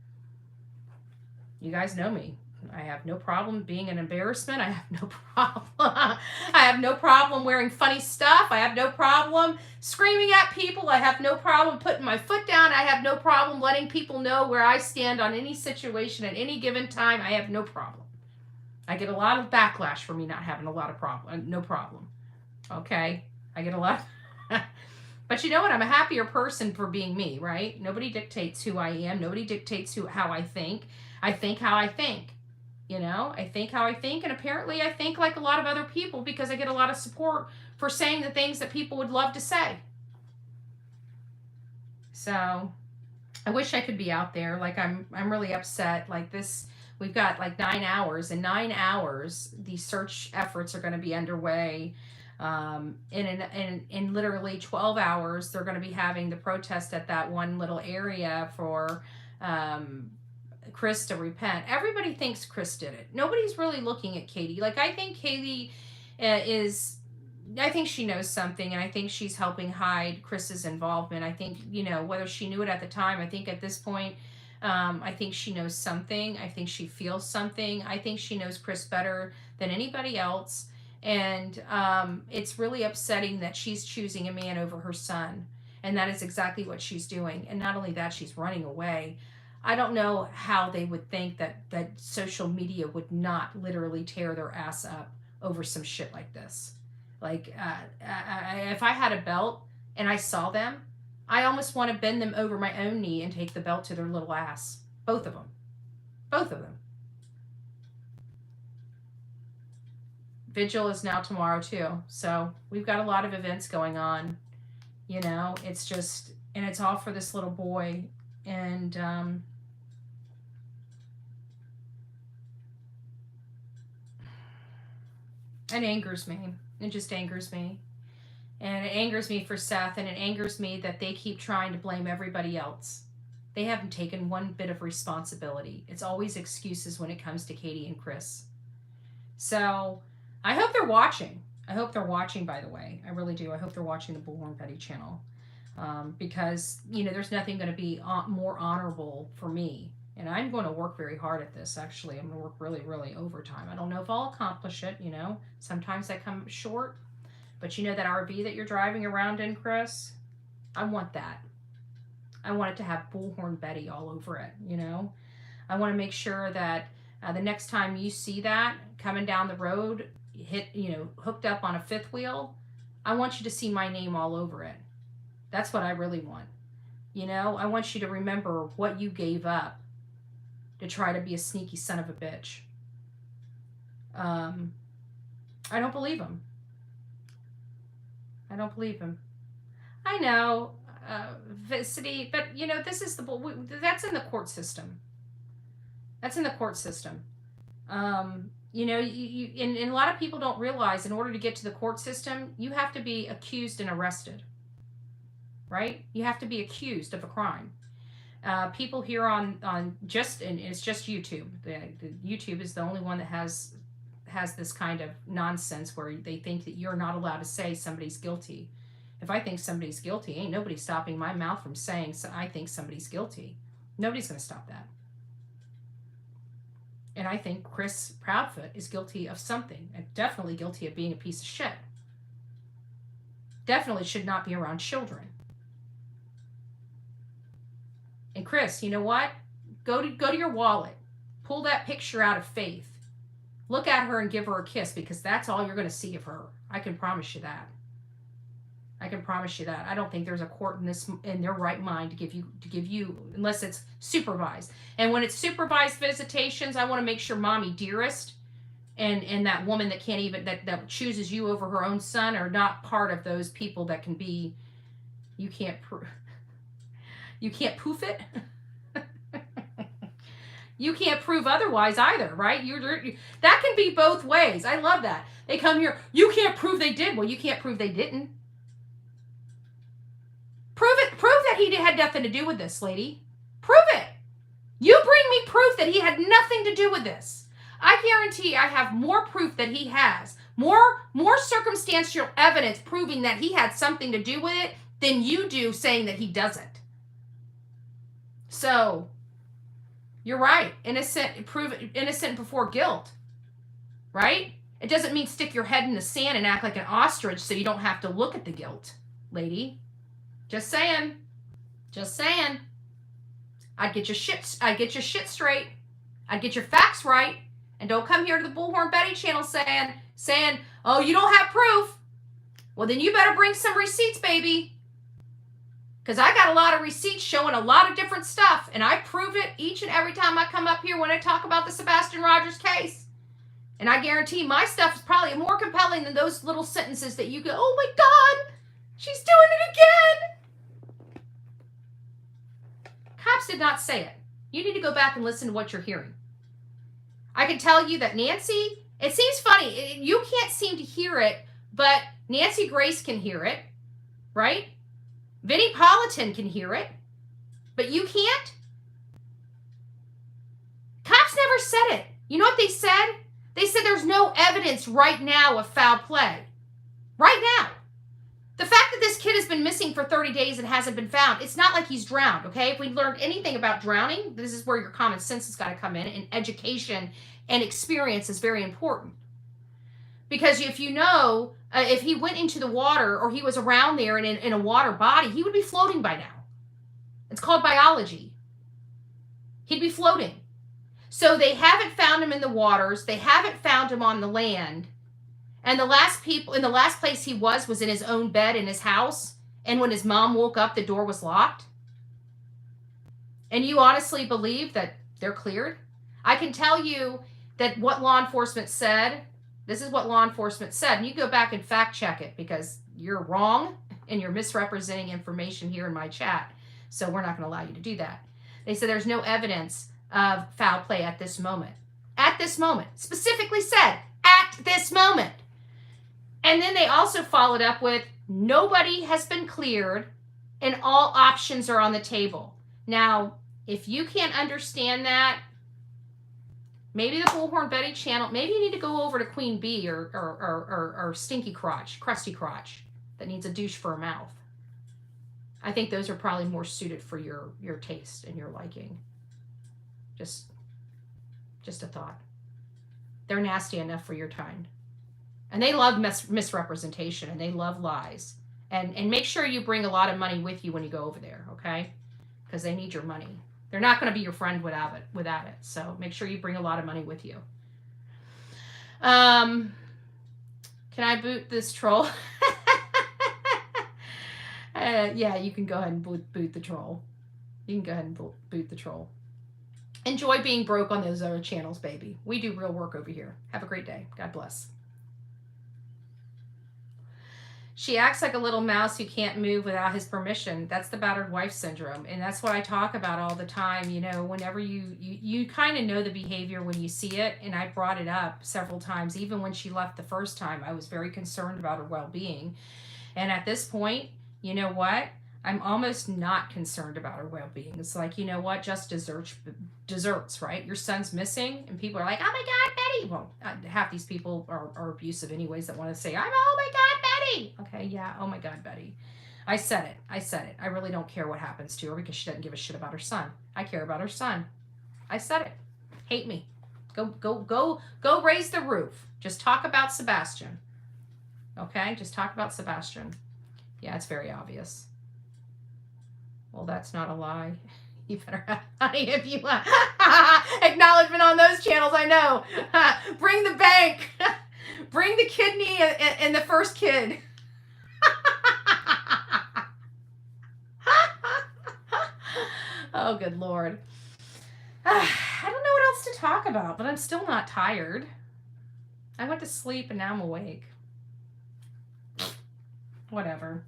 You guys know me. I have no problem being an embarrassment. I have no problem. I have no problem wearing funny stuff. I have no problem screaming at people. I have no problem putting my foot down. I have no problem letting people know where I stand on any situation at any given time. I have no problem. I get a lot of backlash for me not having a lot of no problem. Okay? I get a lot. But you know what? I'm a happier person for being me, right? Nobody dictates who I am. Nobody dictates how I think. I think how I think. You know, I think how I think, and apparently I think like a lot of other people because I get a lot of support for saying the things that people would love to say. So I wish I could be out there. Like I'm really upset. Like this, we've got like 9 hours. In 9 hours, these search efforts are going to be underway. In literally 12 hours, they're going to be having the protest at that one little area for Chris to repent. Everybody thinks Chris did it. Nobody's really looking at Katie. Like, I think Katie I think she knows something, and I think she's helping hide Chris's involvement. I think, you know, whether she knew it at the time, I think at this point, I think she knows something. I think she feels something. I think she knows Chris better than anybody else. And it's really upsetting that she's choosing a man over her son. And that is exactly what she's doing. And not only that, she's running away. I don't know how they would think that social media would not literally tear their ass up over some shit like this. Like, if I had a belt and I saw them, I almost want to bend them over my own knee and take the belt to their little ass. Both of them. Both of them. Vigil is now tomorrow too. So we've got a lot of events going on. You know, it's just, and it's all for this little boy. And it angers me. It just angers me. And it angers me for Seth, and it angers me that they keep trying to blame everybody else. They haven't taken one bit of responsibility. It's always excuses when it comes to Katie and Chris. So I hope they're watching. I hope they're watching, by the way. I really do. I hope they're watching the Bullhorn Betty channel. Because, you know, there's nothing going to be more honorable for me. And I'm going to work very hard at this, actually. I'm going to work really, really overtime. I don't know if I'll accomplish it, you know. Sometimes I come short. But you know that RV that you're driving around in, Chris? I want that. I want it to have Bullhorn Betty all over it, you know. I want to make sure that the next time you see that coming down the road, hooked up on a fifth wheel, I want you to see my name all over it. That's what I really want. You know, I want you to remember what you gave up to try to be a sneaky son of a bitch. I don't believe him. I don't believe him. I know, City, but you know, this is that's in the court system. That's in the court system. You know, and a lot of people don't realize in order to get to the court system, you have to be accused and arrested, right? You have to be accused of a crime. People here on just, and it's just YouTube. The YouTube is the only one that has this kind of nonsense where they think that you're not allowed to say somebody's guilty. If I think somebody's guilty, ain't nobody stopping my mouth from saying I think somebody's guilty. Nobody's going to stop that. And I think Chris Proudfoot is guilty of something, and definitely guilty of being a piece of shit. Definitely should not be around children. And Chris, you know what? Go to your wallet. Pull that picture out of Faith. Look at her and give her a kiss, because that's all you're going to see of her. I can promise you that. I can promise you that. I don't think there's a court in their right mind to give you unless it's supervised. And when it's supervised visitations, I want to make sure Mommy Dearest and that woman that can't even that chooses you over her own son are not part of those people that can be. You can't poof it. You can't prove otherwise either, right? That can be both ways. I love that. They come here, you can't prove they did. Well, you can't prove they didn't. Prove it. Prove that he had nothing to do with this, lady. Prove it. You bring me proof that he had nothing to do with this. I guarantee I have more proof that he has. More circumstantial evidence proving that he had something to do with it than you do saying that he doesn't. So, you're right. Prove innocent before guilt. Right? It doesn't mean stick your head in the sand and act like an ostrich so you don't have to look at the guilt, lady. Just saying. Just saying. I'd get your shit straight. I'd get your facts right. And don't come here to the Bullhorn Betty channel saying, oh, you don't have proof. Well, then you better bring some receipts, baby. Because I got a lot of receipts showing a lot of different stuff. And I prove it each and every time I come up here when I talk about the Sebastian Rogers case. And I guarantee my stuff is probably more compelling than those little sentences that you go, oh my God, she's doing it again. Cops did not say it. You need to go back and listen to what you're hearing. I can tell you that Nancy, it seems funny. You can't seem to hear it, but Nancy Grace can hear it, right? Vinnie Politan can hear it, but you can't? Cops never said it. You know what they said? They said there's no evidence right now of foul play. Right now. The fact that this kid has been missing for 30 days and hasn't been found, it's not like he's drowned, okay? If we learned anything about drowning, this is where your common sense has got to come in, and education and experience is very important. Because if you know, if he went into the water or he was around there in a water body, he would be floating by now. It's called biology. He'd be floating. So they haven't found him in the waters. They haven't found him on the land. And the last place he was in his own bed in his house. And when his mom woke up, the door was locked. And you honestly believe that they're cleared? I can tell you that what law enforcement said, this is what law enforcement said. And you go back and fact check it because you're wrong and you're misrepresenting information here in my chat. So we're not going to allow you to do that. They said there's no evidence of foul play at this moment. At this moment. Specifically said, at this moment. And then they also followed up with, nobody has been cleared and all options are on the table. Now, if you can't understand that, maybe the Bullhorn Betty channel, maybe you need to go over to Queen Bee or Stinky Crotch, Crusty Crotch, that needs a douche for a mouth. I think those are probably more suited for your taste and your liking. Just a thought. They're nasty enough for your kind. And they love misrepresentation and they love lies. And make sure you bring a lot of money with you when you go over there, okay? Because they need your money. They're not going to be your friend without it. So make sure you bring a lot of money with you. Can I boot this troll? Yeah, you can go ahead and boot the troll. You can go ahead and boot the troll. Enjoy being broke on those other channels, baby. We do real work over here. Have a great day. God bless. She acts like a little mouse who can't move without his permission. That's the battered wife syndrome. And that's what I talk about all the time. You know, whenever you kind of know the behavior when you see it. And I brought it up several times. Even when she left the first time, I was very concerned about her well-being. And at this point, you know what? I'm almost not concerned about her well-being. It's like, you know what? Just desserts, right? Your son's missing, and people are like, oh my God, Betty. Well, half these people are abusive anyways that want to say, oh my God, Betty. Okay, yeah, oh my God, Betty. I said it. I really don't care what happens to her because she doesn't give a shit about her son. I care about her son. I said it. Hate me. Go raise the roof. Just talk about Sebastian. Okay, just talk about Sebastian. Yeah, it's very obvious. Well, that's not a lie. You better have money if you want. Acknowledgement on those channels, I know. Bring the bank. Bring the kidney and the first kid. Oh, good Lord. I don't know what else to talk about, but I'm still not tired. I went to sleep and now I'm awake. Whatever.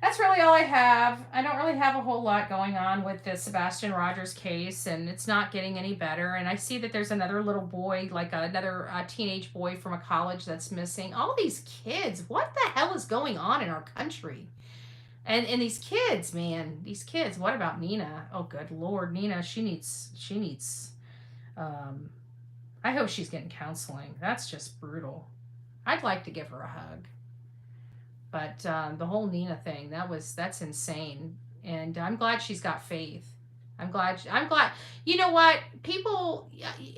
That's really all I have. I don't really have a whole lot going on with the Sebastian Rogers case, and it's not getting any better. And I see that there's another little boy, like another teenage boy from a college that's missing. All these kids, what the hell is going on in our country? And these kids, man, these kids. What about Nina? Oh, good Lord, Nina. She needs. I hope she's getting counseling. That's just brutal. I'd like to give her a hug. But the whole Nina thing, that's insane. And I'm glad she's got faith. I'm glad. You know what? People,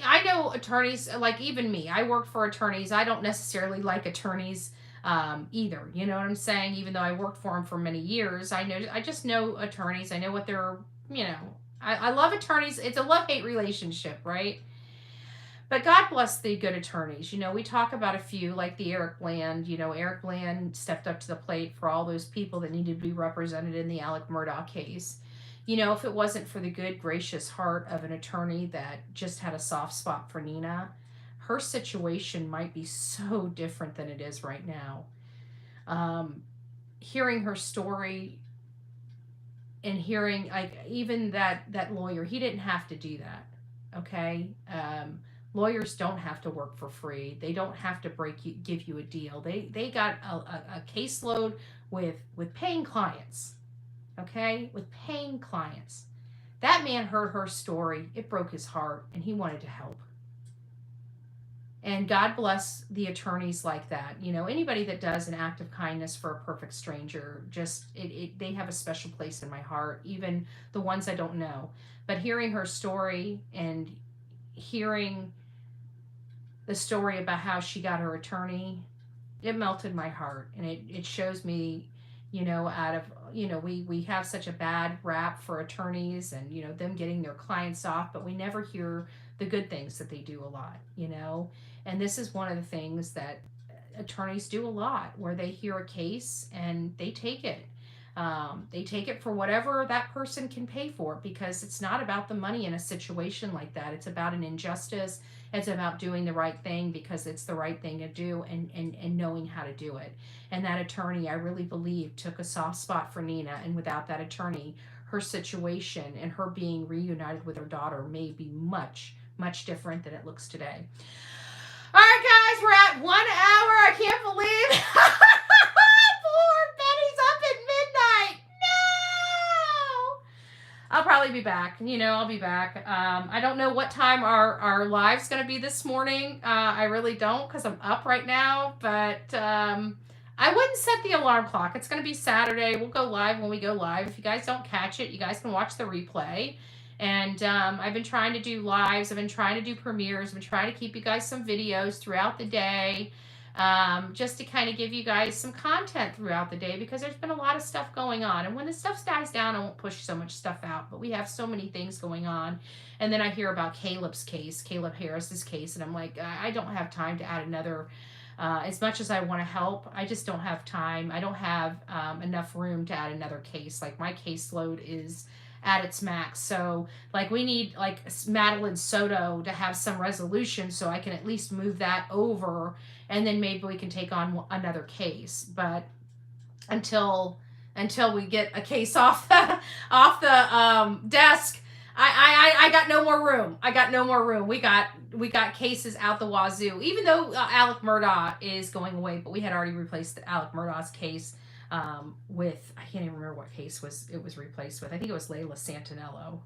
I know attorneys, like even me. I work for attorneys. I don't necessarily like attorneys either. You know what I'm saying? Even though I worked for them for many years, I just know attorneys. I know what they're, you know. I love attorneys. It's a love-hate relationship, right? But God bless the good attorneys. You know, we talk about a few, like the Eric Bland. You know, Eric Bland stepped up to the plate for all those people that needed to be represented in the Alec Murdaugh case. You know, if it wasn't for the good, gracious heart of an attorney that just had a soft spot for Nina, her situation might be so different than it is right now. Hearing her story and hearing, like, even that lawyer, he didn't have to do that, okay? Lawyers don't have to work for free. They don't have to give you a deal. They got a caseload with paying clients, okay? With paying clients. That man heard her story. It broke his heart, and he wanted to help. And God bless the attorneys like that. You know, anybody that does an act of kindness for a perfect stranger, they have a special place in my heart, even the ones I don't know. But hearing her story and hearing the story about how she got her attorney, it melted my heart. And it shows me, you know, we have such a bad rap for attorneys and, you know, them getting their clients off, but we never hear the good things that they do a lot, you know. And this is one of the things that attorneys do a lot, where they hear a case and they take it. They take it for whatever that person can pay for, because it's not about the money in a situation like that. It's about an injustice. It's about doing the right thing because it's the right thing to do, and knowing how to do it. And that attorney, I really believe, took a soft spot for Nina. And without that attorney, her situation and her being reunited with her daughter may be much, much different than it looks today. All right, guys, we're at 1 hour. I can't believe poor Betty's up at midnight. No! I'll probably be back. You know, I'll be back. I don't know what time our live's going to be this morning. I really don't, because I'm up right now. But I wouldn't set the alarm clock. It's going to be Saturday. We'll go live when we go live. If you guys don't catch it, you guys can watch the replay. And I've been trying to do lives. I've been trying to do premieres. I've been trying to keep you guys some videos throughout the day, just to kind of give you guys some content throughout the day, because there's been a lot of stuff going on. And when the stuff dies down, I won't push so much stuff out. But we have so many things going on. And then I hear about Caleb Harris's case, and I'm like, I don't have time to add another. As much as I want to help, I just don't have time. I don't have enough room to add another case. Like, my caseload is at its max. So like we need like Madeline Soto to have some resolution so I can at least move that over, and then maybe we can take on another case. But until we get a case off the desk, I got no more room. I got no more room. We got cases out the wazoo. Even though Alec Murdaugh is going away, but we had already replaced Alec Murdaugh's case with, I can't even remember what case it was replaced with. I think it was Layla Santinello,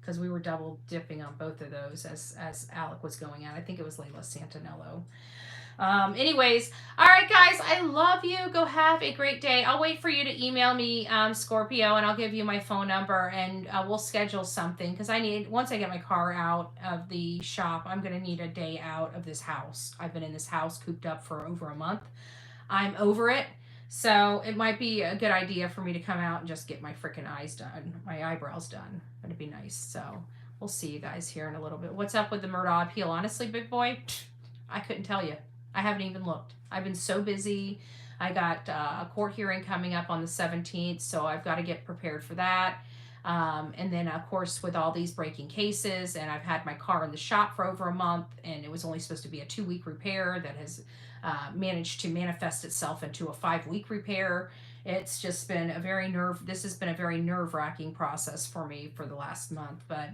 because we were double dipping on both of those as Alec was going out. I think it was Layla Santinello. Anyways, all right, guys, I love you. Go have a great day. I'll wait for you to email me, Scorpio, and I'll give you my phone number, and we'll schedule something, because once I get my car out of the shop, I'm going to need a day out of this house. I've been in this house cooped up for over a month. I'm over it. So it might be a good idea for me to come out and just get my freaking eyes done, my eyebrows done. That'd be nice. So we'll see you guys here in a little bit. What's up with the Murdaugh appeal? Honestly, big boy, I couldn't tell you. I haven't even looked. I've been so busy. I got a court hearing coming up on the 17th, so I've got to get prepared for that. And then, of course, with all these breaking cases, and I've had my car in the shop for over a month, and it was only supposed to be a 2-week repair that has managed to manifest itself into a 5-week repair. It's just been this has been a very nerve-wracking process for me for the last month, but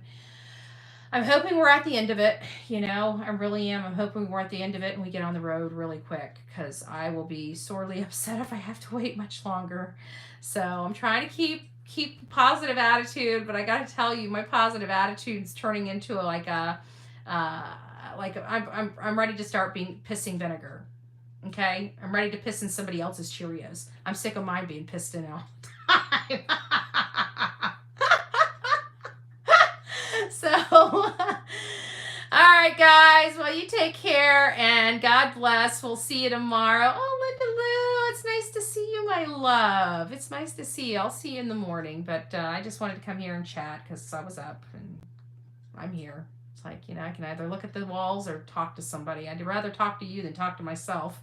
I'm hoping we're at the end of it. I really am. I'm hoping we're at the end of it and we get on the road really quick, because I will be sorely upset if I have to wait much longer. So I'm trying to keep positive attitude, but I got to tell you, my positive attitude's turning into I'm ready to start pissing vinegar. Okay? I'm ready to piss in somebody else's Cheerios. I'm sick of mine being pissed in all the time. So, all right, guys. Well, you take care, and God bless. We'll see you tomorrow. Oh, Linda Lou, it's nice to see you, my love. It's nice to see you. I'll see you in the morning, but I just wanted to come here and chat because I was up, and I'm here. It's like, I can either look at the walls or talk to somebody. I'd rather talk to you than talk to myself.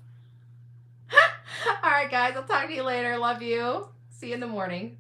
All right, guys. I'll talk to you later. Love you. See you in the morning.